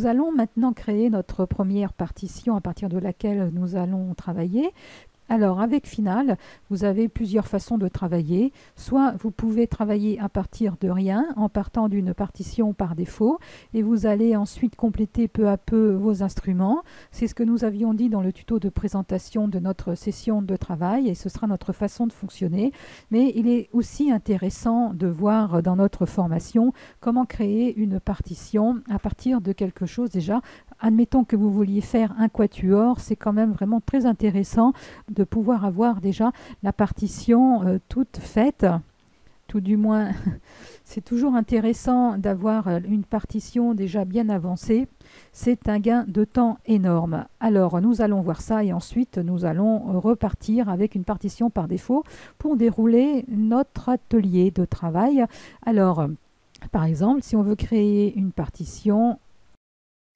Nous allons maintenant créer notre première partition à partir de laquelle nous allons travailler. Alors, avec Final, vous avez plusieurs façons de travailler. Soit vous pouvez travailler à partir de rien, en partant d'une partition par défaut, et vous allez ensuite compléter peu à peu vos instruments. C'est ce que nous avions dit dans le tuto de présentation de notre session de travail, et ce sera notre façon de fonctionner. Mais il est aussi intéressant de voir dans notre formation comment créer une partition à partir de quelque chose déjà. Admettons que vous vouliez faire un quatuor, c'est quand même vraiment très intéressant de pouvoir avoir déjà la partition toute faite. Tout du moins, c'est toujours intéressant d'avoir une partition déjà bien avancée. C'est un gain de temps énorme. Alors, nous allons voir ça et ensuite, nous allons repartir avec une partition par défaut pour dérouler notre atelier de travail. Alors, par exemple, si on veut créer une partition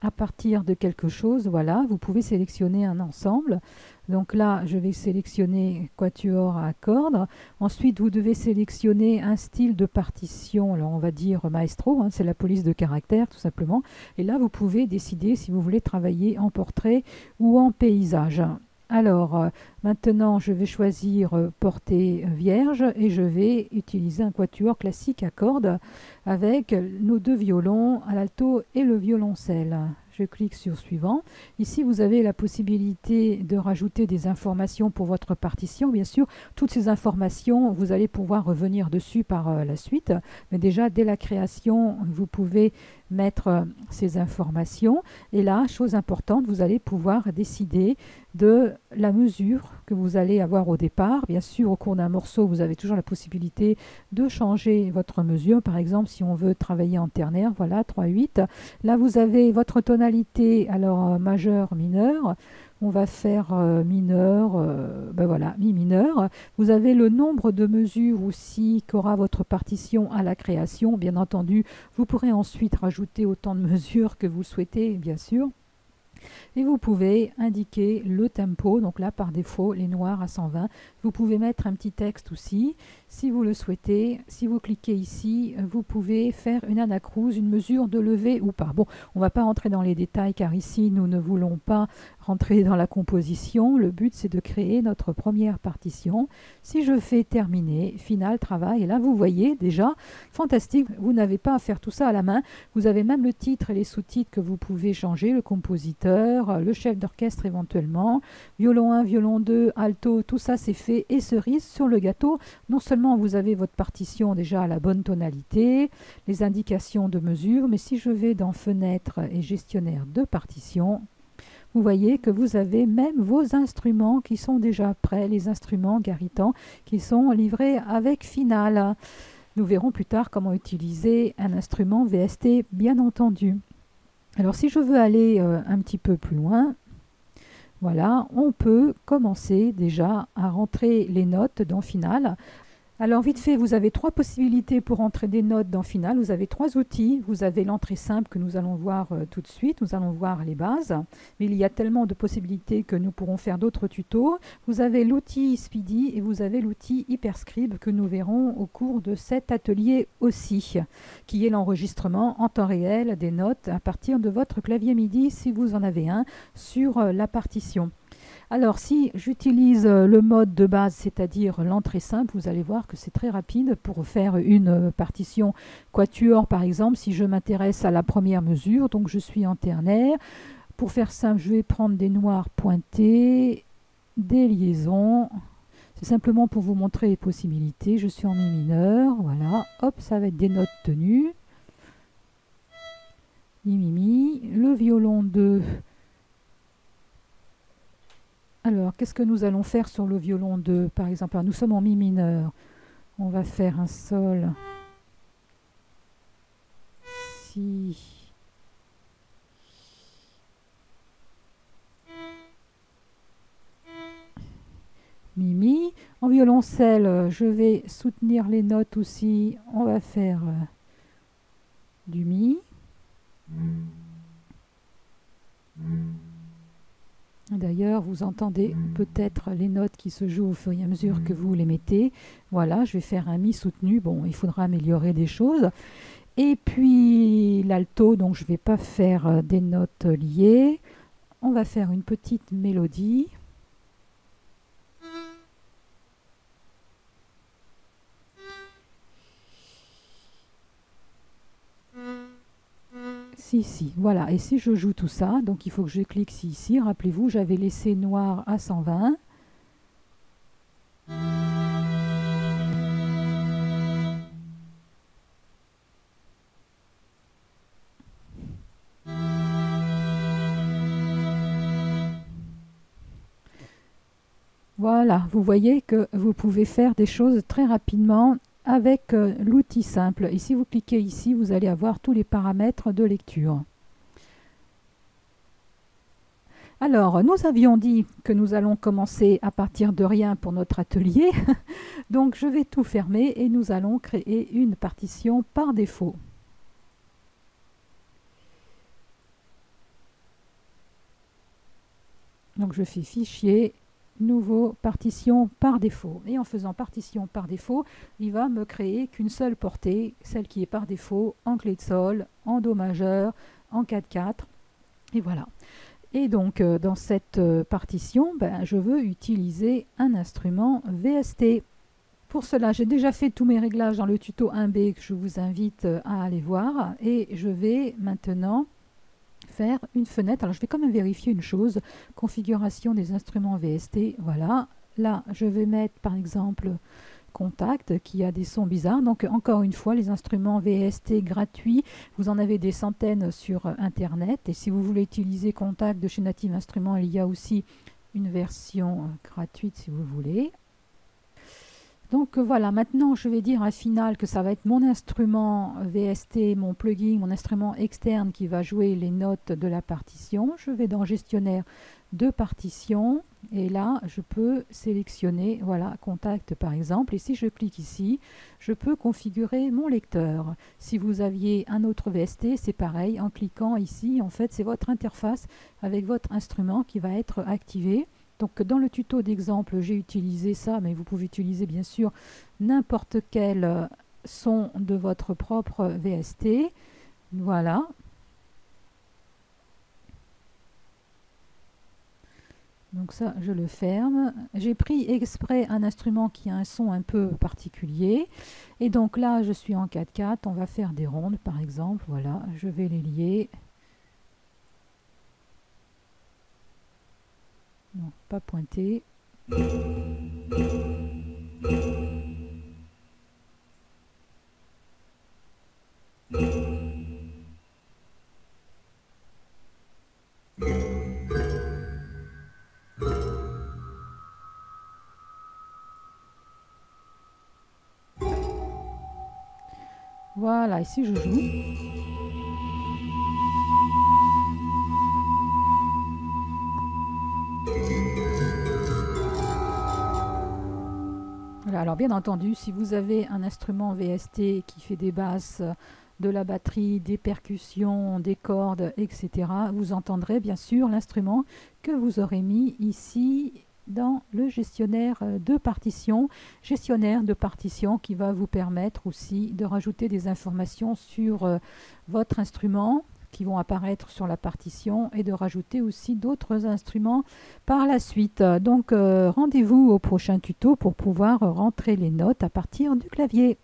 à partir de quelque chose, voilà, vous pouvez sélectionner un ensemble. Donc là, je vais sélectionner quatuor à cordes. Ensuite, vous devez sélectionner un style de partition. Alors, on va dire maestro, hein, c'est la police de caractère, tout simplement. Et là, vous pouvez décider si vous voulez travailler en portrait ou en paysage. Alors, maintenant, je vais choisir portée vierge et je vais utiliser un quatuor classique à cordes avec nos deux violons, à l'alto et le violoncelle. Je clique sur suivant. Ici, vous avez la possibilité de rajouter des informations pour votre partition. Bien sûr, toutes ces informations, vous allez pouvoir revenir dessus par la suite. Mais déjà, dès la création, vous pouvez mettre ces informations. Et là, chose importante, vous allez pouvoir décider de la mesure que vous allez avoir au départ. Bien sûr, au cours d'un morceau, vous avez toujours la possibilité de changer votre mesure. Par exemple, si on veut travailler en ternaire, voilà, 3/8. Là, vous avez votre tonalité, alors majeur, mineur. On va faire mineur, ben voilà, mi mineur. Vous avez le nombre de mesures aussi qu'aura votre partition à la création. Bien entendu, vous pourrez ensuite rajouter autant de mesures que vous souhaitez, bien sûr. Et vous pouvez indiquer le tempo, donc là par défaut les noirs à 120. Vous pouvez mettre un petit texte aussi si vous le souhaitez. Si vous cliquez ici, vous pouvez faire une anacrouse, une mesure de levée ou pas. Bon, on ne va pas rentrer dans les détails car ici nous ne voulons pas rentrer dans la composition. Le but c'est de créer notre première partition. Si je fais terminer, final, travail, et là vous voyez déjà, fantastique, vous n'avez pas à faire tout ça à la main. Vous avez même le titre et les sous-titres que vous pouvez changer, le compositeur, le chef d'orchestre éventuellement, violon 1, violon 2, alto, tout ça c'est fait. Et cerise sur le gâteau, non seulement vous avez votre partition déjà à la bonne tonalité, les indications de mesure, mais si je vais dans fenêtre et gestionnaire de partition, vous voyez que vous avez même vos instruments qui sont déjà prêts, les instruments Garitan qui sont livrés avec Final. Nous verrons plus tard comment utiliser un instrument VST, bien entendu. Alors si je veux aller un petit peu plus loin, voilà, on peut commencer déjà à rentrer les notes dans Final. Alors vite fait, vous avez trois possibilités pour entrer des notes dans Final. Vous avez trois outils. Vous avez l'entrée simple que nous allons voir tout de suite. Nous allons voir les bases. Mais il y a tellement de possibilités que nous pourrons faire d'autres tutos. Vous avez l'outil Speedy et vous avez l'outil Hyperscribe que nous verrons au cours de cet atelier aussi, qui est l'enregistrement en temps réel des notes à partir de votre clavier MIDI si vous en avez un sur la partition. Alors si j'utilise le mode de base, c'est-à-dire l'entrée simple, vous allez voir que c'est très rapide pour faire une partition quatuor par exemple, si je m'intéresse à la première mesure, donc je suis en ternaire. Pour faire simple, je vais prendre des noirs pointés, des liaisons. C'est simplement pour vous montrer les possibilités. Je suis en mi mineur, voilà, hop, ça va être des notes tenues. Mi, mi, mi, le violon 2. Alors, qu'est-ce que nous allons faire sur le violon 2, par exemple? Alors, nous sommes en mi mineur. On va faire un sol. Si. Mi, mi. En violoncelle, je vais soutenir les notes aussi. On va faire du mi. D'ailleurs, vous entendez peut-être les notes qui se jouent au fur et à mesure que vous les mettez. Voilà, je vais faire un mi soutenu. Bon, il faudra améliorer des choses. Et puis l'alto, donc je ne vais pas faire des notes liées. On va faire une petite mélodie. Si, voilà. Et si je joue tout ça, donc il faut que je clique ici. Rappelez-vous, j'avais laissé noir à 120. Voilà, vous voyez que vous pouvez faire des choses très rapidement avec l'outil simple. Et si vous cliquez ici, vous allez avoir tous les paramètres de lecture. Alors, nous avions dit que nous allons commencer à partir de rien pour notre atelier. Donc, je vais tout fermer et nous allons créer une partition par défaut. Donc, je fais Fichier, Nouveau, Partition par défaut. Et en faisant Partition par défaut, il va me créer qu'une seule portée, celle qui est par défaut en clé de sol, en Do majeur, en 4/4. Et voilà. Et donc, dans cette partition, je veux utiliser un instrument VST. Pour cela, j'ai déjà fait tous mes réglages dans le tuto 1B que je vous invite à aller voir. Et je vais maintenant faire une fenêtre. Alors, je vais quand même vérifier une chose. Configuration des instruments VST. Voilà. Là, je vais mettre, par exemple, Contact qui a des sons bizarres. Donc encore une fois, les instruments VST gratuits, vous en avez des centaines sur internet, et si vous voulez utiliser Contact de chez Native Instruments, il y a aussi une version gratuite si vous voulez. Donc voilà, maintenant je vais dire à Final que ça va être mon instrument VST, mon plugin, mon instrument externe qui va jouer les notes de la partition. Je vais dans Gestionnaire de partition et là je peux sélectionner, voilà, Contact par exemple, et si je clique ici, je peux configurer mon lecteur. Si vous aviez un autre VST, c'est pareil, en cliquant ici, en fait c'est votre interface avec votre instrument qui va être activée. Donc dans le tuto d'exemple, j'ai utilisé ça, mais vous pouvez utiliser bien sûr n'importe quel son de votre propre VST. Voilà. Donc ça, je le ferme. J'ai pris exprès un instrument qui a un son un peu particulier. Et donc là, je suis en 4/4. On va faire des rondes, par exemple. Voilà, je vais les lier. Non, pas pointé. Voilà, ici je joue. Voilà, alors bien entendu, si vous avez un instrument VST qui fait des basses, de la batterie, des percussions, des cordes, etc., vous entendrez bien sûr l'instrument que vous aurez mis ici dans le gestionnaire de partition qui va vous permettre aussi de rajouter des informations sur votre instrument qui vont apparaître sur la partition et de rajouter aussi d'autres instruments par la suite. Donc rendez-vous au prochain tuto pour pouvoir rentrer les notes à partir du clavier.